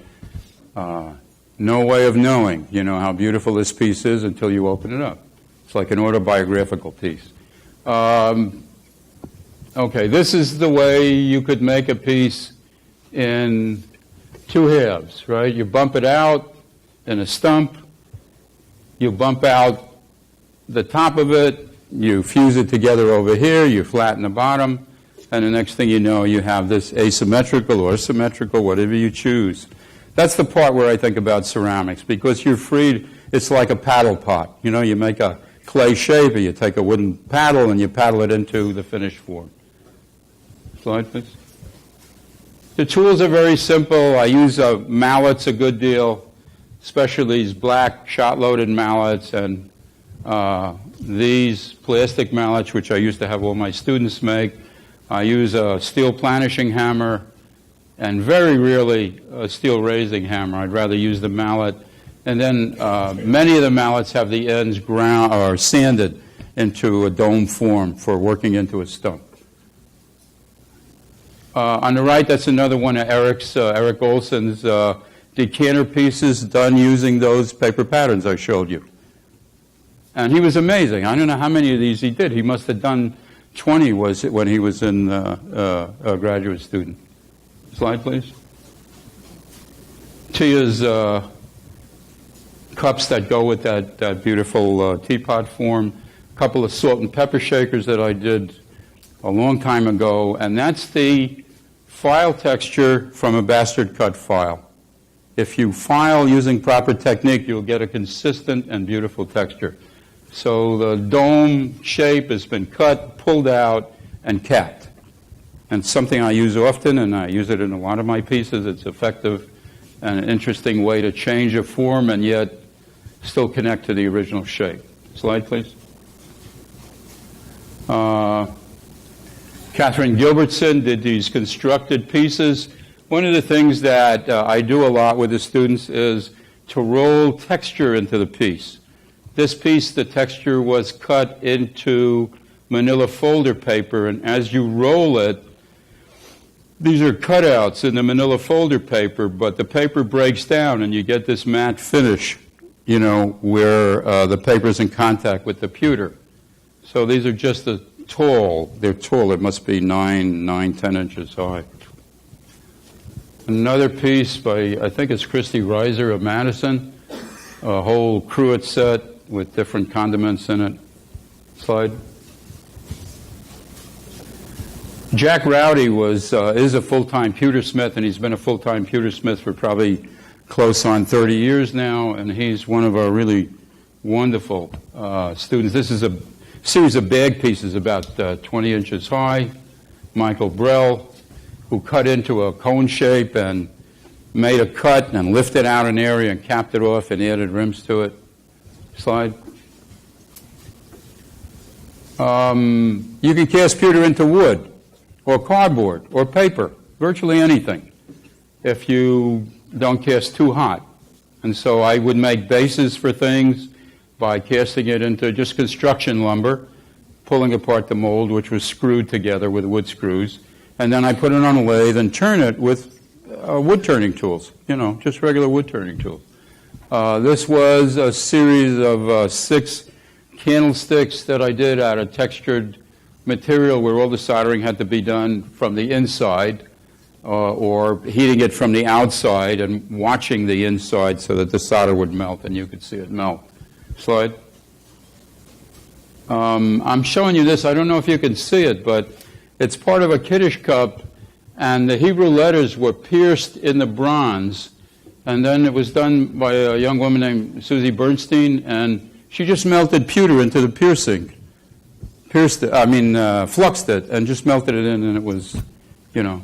no way of knowing, you know, how beautiful this piece is until you open it up. It's like an autobiographical piece. Okay, this is the way you could make a piece in two halves, right? You bump it out in a stump. You bump out the top of it. You fuse it together over here. You flatten the bottom. And the next thing you know, you have this asymmetrical or symmetrical, whatever you choose. That's the part where I think about ceramics, because you're free. It's like a paddle pot. You know, you make a clay shape, or you take a wooden paddle and you paddle it into the finished form. Slide, please. The tools are very simple. I use mallets a good deal, especially these black shot-loaded mallets, and these plastic mallets, which I used to have all my students make. I use a steel planishing hammer, and very rarely a steel raising hammer. I'd rather use the mallet. And then many of the mallets have the ends ground or sanded into a dome form for working into a stump. On the right, that's another one of Eric Olson's decanter pieces done using those paper patterns I showed you. And he was amazing. I don't know how many of these he did. He must have done 20 when he was a graduate student. Slide, please. Tia's cups that go with that beautiful teapot form. A couple of salt and pepper shakers that I did a long time ago. And that's the file texture from a bastard cut file. If you file using proper technique, you'll get a consistent and beautiful texture. So the dome shape has been cut, pulled out, and capped. And something I use often, and I use it in a lot of my pieces. It's effective and an interesting way to change a form and yet still connect to the original shape. Slide, please. Catherine Gilbertson did these constructed pieces. One of the things that I do a lot with the students is to roll texture into the piece. This piece, the texture was cut into manila folder paper, and as you roll it, these are cutouts in the manila folder paper, but the paper breaks down and you get this matte finish, you know, where the paper's in contact with the pewter. So these are just they're tall. It must be 10 inches high. Another piece by, I think it's Christy Reiser of Madison, a whole cruet set with different condiments in it. Slide. Jack Rowdy is a full-time pewtersmith, and he's been a full-time pewtersmith for probably close on 30 years now, and he's one of our really wonderful students. This is a series of bag pieces about 20 inches high. Michael Brell, who cut into a cone shape and made a cut and lifted out an area and capped it off and added rims to it. Slide. You can cast pewter into wood or cardboard or paper, virtually anything, if you don't cast too hot. And so I would make bases for things by casting it into just construction lumber, pulling apart the mold, which was screwed together with wood screws, and then I put it on a lathe and turn it with wood turning tools, you know, just regular wood turning tools. This was a series of 6 candlesticks that I did out of textured material where all the soldering had to be done from the inside or heating it from the outside and watching the inside so that the solder would melt and you could see it melt. Slide. I'm showing you this. I don't know if you can see it, but it's part of a Kiddush cup, and the Hebrew letters were pierced in the bronze, and then it was done by a young woman named Susie Bernstein, and she just melted pewter into the piercing fluxed it and just melted it in, and it was, you know,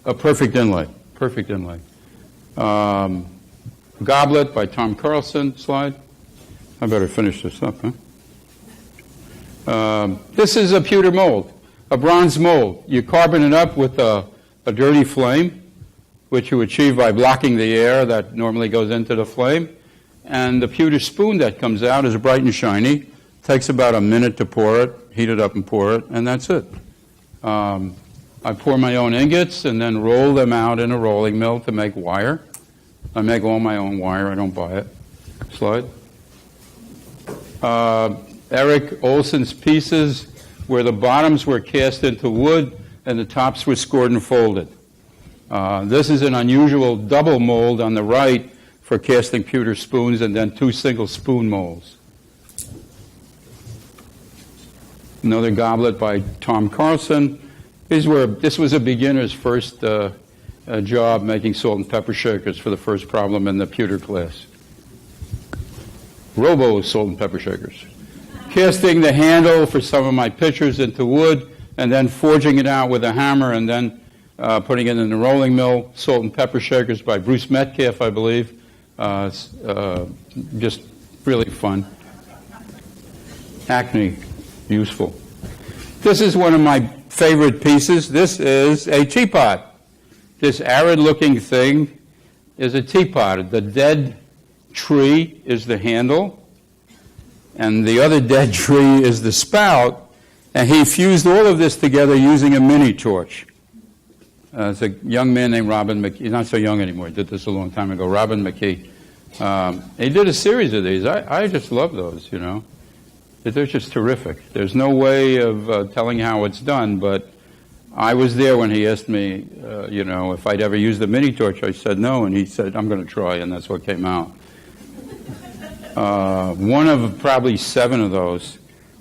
a perfect inlay. Perfect inlay. Goblet by Tom Carlson. Slide. I better finish this up, huh? This is a pewter mold, a bronze mold. You carbon it up with a dirty flame, which you achieve by blocking the air that normally goes into the flame. And the pewter spoon that comes out is bright and shiny. Takes about a minute to pour it, heat it up and pour it, and that's it. I pour my own ingots and then roll them out in a rolling mill to make wire. I make all my own wire. I don't buy it. Slide. Eric Olson's pieces where the bottoms were cast into wood and the tops were scored and folded. This is an unusual double mold on the right for casting pewter spoons, and then 2 single spoon molds. Another goblet by Tom Carlson. This was a beginner's first job making salt and pepper shakers for the first problem in the pewter class. Robo salt and pepper shakers. Casting the handle for some of my pitchers into wood, and then forging it out with a hammer, and then putting it in the rolling mill. Salt and pepper shakers by Bruce Metcalf, I believe. Just really fun. Acne, useful. This is one of my favorite pieces. This is a teapot. This arid-looking thing is a teapot. The dead tree is the handle, and the other dead tree is the spout, and he fused all of this together using a mini torch. It's a young man named Robin McKee. He's not so young anymore. He did this a long time ago. Robin McKee. He did a series of these. I just love those, you know. They're just terrific. There's no way of telling how it's done, but I was there when he asked me, you know, if I'd ever used the mini torch. I said no, and he said, I'm going to try, and that's what came out. One of probably 7 of those.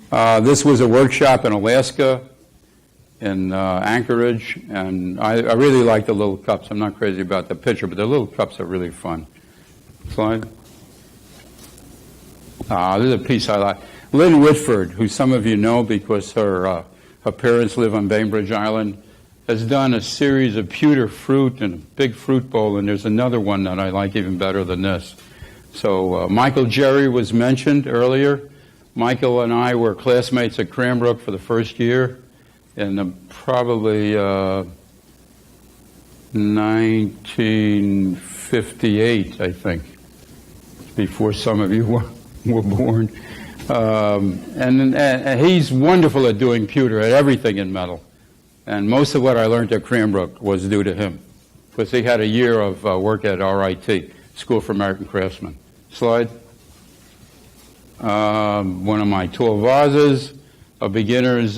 This was a workshop in Alaska, in Anchorage, and I really like the little cups. I'm not crazy about the picture, but the little cups are really fun. Slide. This is a piece I like. Lynn Whitford, who some of you know because her parents live on Bainbridge Island, has done a series of pewter fruit and a big fruit bowl, and there's another one that I like even better than this. So Michael Jerry was mentioned earlier. Michael and I were classmates at Cranbrook for the first year in probably 1958, I think, before some of you were born. And he's wonderful at doing pewter, at everything in metal. And most of what I learned at Cranbrook was due to him, because he had a year of work at RIT, School for American Craftsmen. Slide. One of my tall vases, a beginner's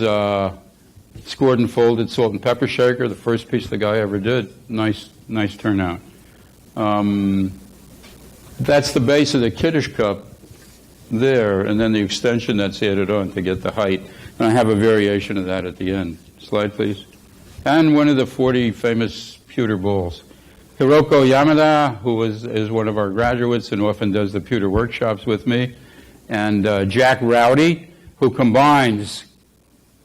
scored and folded salt and pepper shaker, the first piece the guy ever did. Nice turnout. That's the base of the kiddish cup there, and then the extension that's added on to get the height. And I have a variation of that at the end. Slide, please. And one of the 40 famous pewter bowls. Hiroko Yamada, who is one of our graduates and often does the pewter workshops with me, and Jack Rowdy, who combines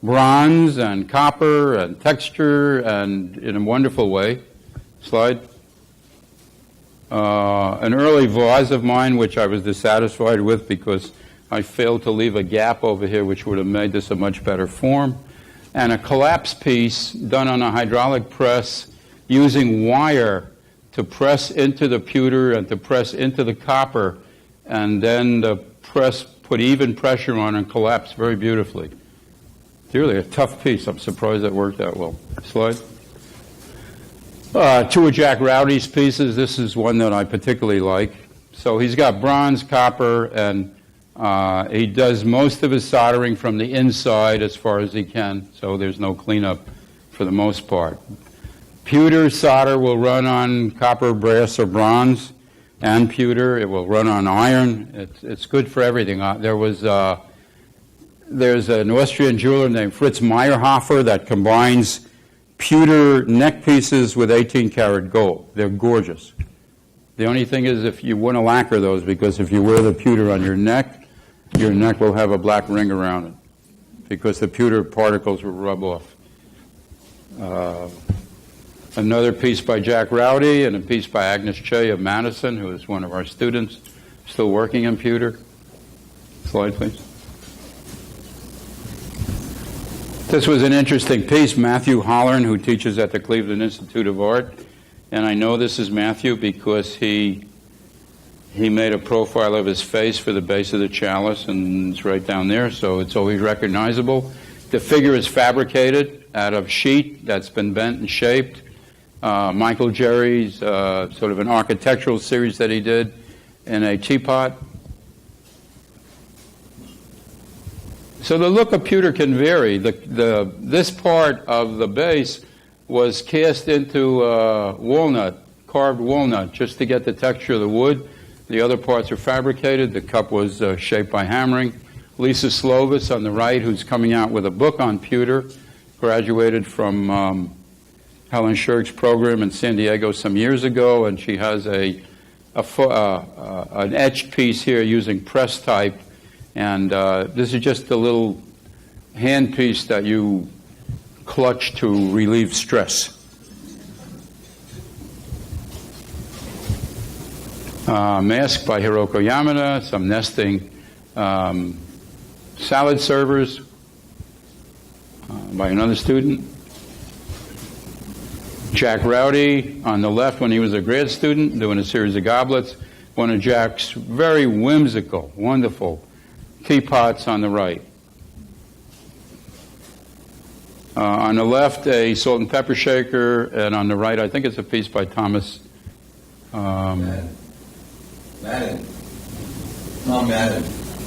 bronze and copper and texture and in a wonderful way. Slide. An early vase of mine, which I was dissatisfied with because I failed to leave a gap over here, which would have made this a much better form. And a collapse piece done on a hydraulic press using wire to press into the pewter and to press into the copper, and then the press put even pressure on and collapse very beautifully. It's really a tough piece. I'm surprised it worked that well. Slide. 2 of Jack Rowdy's pieces. This is one that I particularly like. So he's got bronze, copper, and he does most of his soldering from the inside as far as he can, so there's no cleanup for the most part. Pewter solder will run on copper, brass, or bronze, and pewter. It will run on iron. It's good for everything. There's an Austrian jeweler named Fritz Meyerhofer that combines pewter neck pieces with 18-karat gold. They're gorgeous. The only thing is if you want to lacquer those, because if you wear the pewter on your neck will have a black ring around it. because the pewter particles will rub off. Another piece by Jack Rowdy and a piece by Agnes Che of Madison, who is one of our students, still working in pewter. Slide, please. This was an interesting piece. Matthew Hollern, who teaches at the Cleveland Institute of Art, and I know this is Matthew because he made a profile of his face for the base of the chalice, and it's right down there, so it's always recognizable. The figure is fabricated out of sheet that's been bent and shaped. Michael Jerry's sort of an architectural series that he did in a teapot. So the look of pewter can vary. This part of the base was cast into walnut, carved walnut, just to get the texture of the wood. The other parts are fabricated. The cup was shaped by hammering. Lisa Slovis on the right, who's coming out with a book on pewter, graduated from Helen Shirk's program in San Diego some years ago, and she has an etched piece here using press type. And this is just a little hand piece that you clutch to relieve stress. Mask by Hiroko Yamada, some nesting salad servers by another student. Jack Rowdy on the left when he was a grad student doing a series of goblets. One of Jack's very whimsical, wonderful teapots on the right. On the left, a salt and pepper shaker, and on the right, I think it's a piece by Thomas Madden.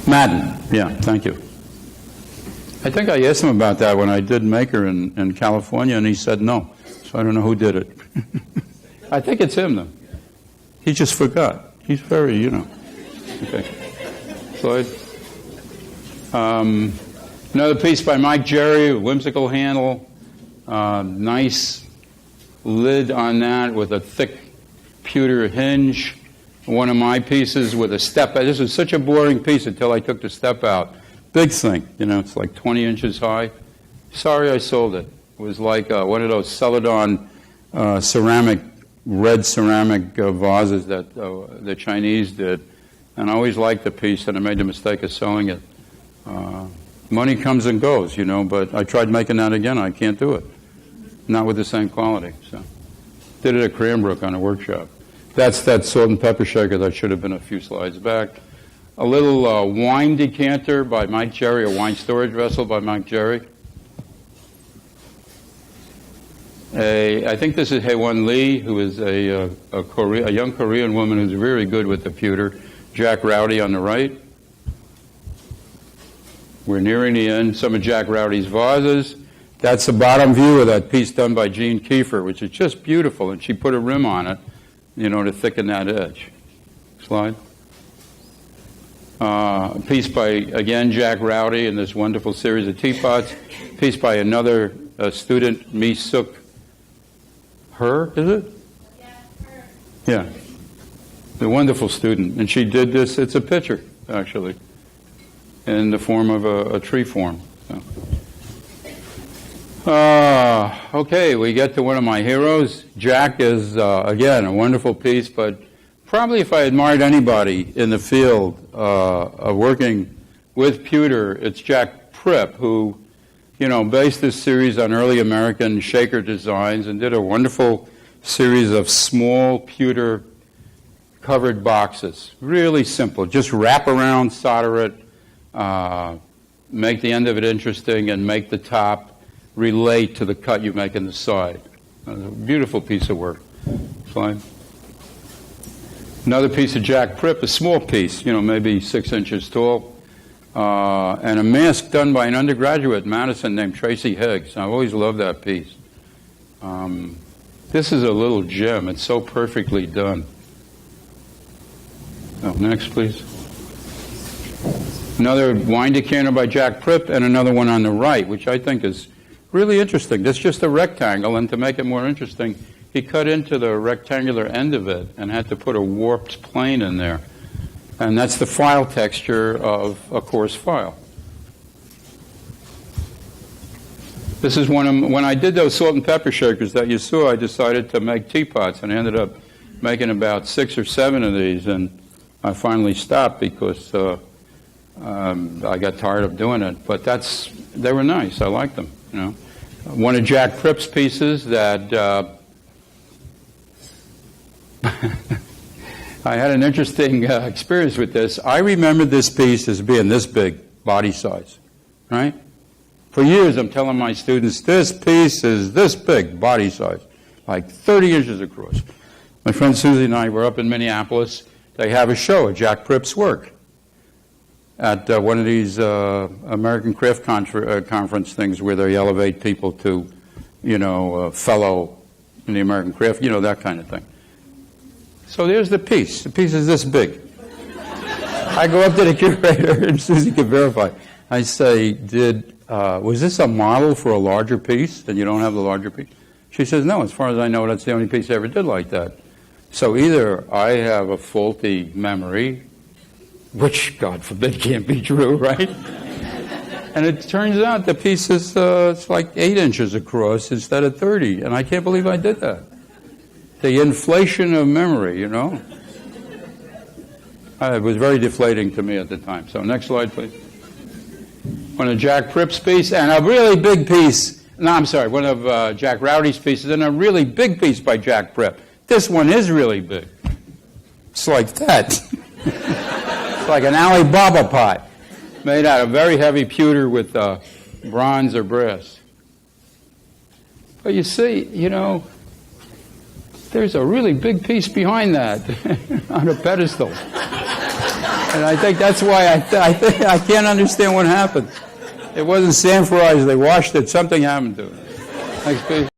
Madden, yeah, thank you. I think I asked him about that when I did Maker in California, and he said no. So I don't know who did it. I think it's him, though. He just forgot. He's very, Okay. Floyd. Another piece by Mike Jerry, a whimsical handle. Nice lid on that with a thick pewter hinge. One of my pieces with a step out. This was such a boring piece until I took the step out. Big thing, it's like 20 inches high. Sorry I sold it. It was like one of those Celadon red ceramic vases that the Chinese did. And I always liked the piece, and I made the mistake of selling it. Money comes and goes, but I tried making that again. I can't do it. Not with the same quality. So, did it at Cranbrook on a workshop. That's that salt and pepper shaker that should have been a few slides back. A little wine decanter by Mike Jerry, a wine storage vessel by Mike Jerry. I think this is Haewon Lee, who is a young Korean woman who's very good with the pewter. Jack Rowdy on the right. We're nearing the end. Some of Jack Rowdy's vases. That's the bottom view of that piece done by Jean Kiefer, which is just beautiful, and she put a rim on it, to thicken that edge. Slide. A piece by, again, Jack Rowdy in this wonderful series of teapots. A piece by another student, Mi Suk Her, is it? Yeah, her. Yeah. The wonderful student. And she did this, it's a picture, actually, in the form of a tree form. So. Okay, we get to one of my heroes. Jack is, again, a wonderful piece, but probably if I admired anybody in the field of working with pewter, it's Jack Pripp, who, based this series on early American shaker designs and did a wonderful series of small pewter covered boxes. Really simple. Just wrap around, solder it, make the end of it interesting, and make the top relate to the cut you make in the side. A beautiful piece of work. Slide. Another piece of Jack Pripp, a small piece, maybe 6 inches tall, and a mask done by an undergraduate at Madison named Tracy Higgs. I've always loved that piece. This is a little gem. It's so perfectly done. Oh, next, please. Another wine decanter by Jack Pripp, and another one on the right, which I think is really interesting. That's just a rectangle, and to make it more interesting, he cut into the rectangular end of it and had to put a warped plane in there. And that's the file texture of a coarse file. This is when I did those salt and pepper shakers that you saw, I decided to make teapots, and I ended up making about 6 or 7 of these, and I finally stopped because I got tired of doing it. But they were nice. I liked them, you know. One of Jack Pripp's pieces that I had an interesting experience with this. I remember this piece as being this big, body size, right? For years, I'm telling my students, this piece is this big, body size, like 30 inches across. My friend Susie and I were up in Minneapolis. They have a show of Jack Pripp's work at one of these American Craft Conference things where they elevate people to, you know, fellow in the American Craft, you know, that kind of thing. So there's the piece. The piece is this big. I go up to the curator, and Susie can verify. I say, was this a model for a larger piece, and you don't have the larger piece? She says, no, as far as I know, that's the only piece I ever did like that. So either I have a faulty memory, which, God forbid, can't be true, right? And it turns out the piece is it's like 8 inches across instead of 30, and I can't believe I did that. The inflation of memory, you know? It was very deflating to me at the time. So next slide, please. One of Jack Pripp's piece, and a really big piece. No, I'm sorry, one of Jack Rowdy's pieces, and a really big piece by Jack Pripp. This one is really big. It's like that. It's like an Alibaba pot, made out of very heavy pewter with bronze or brass. But you see, you know, there's a really big piece behind that on a pedestal. And I think that's why I can't understand what happened. It wasn't sanforized, they washed it, something happened to it. Next page.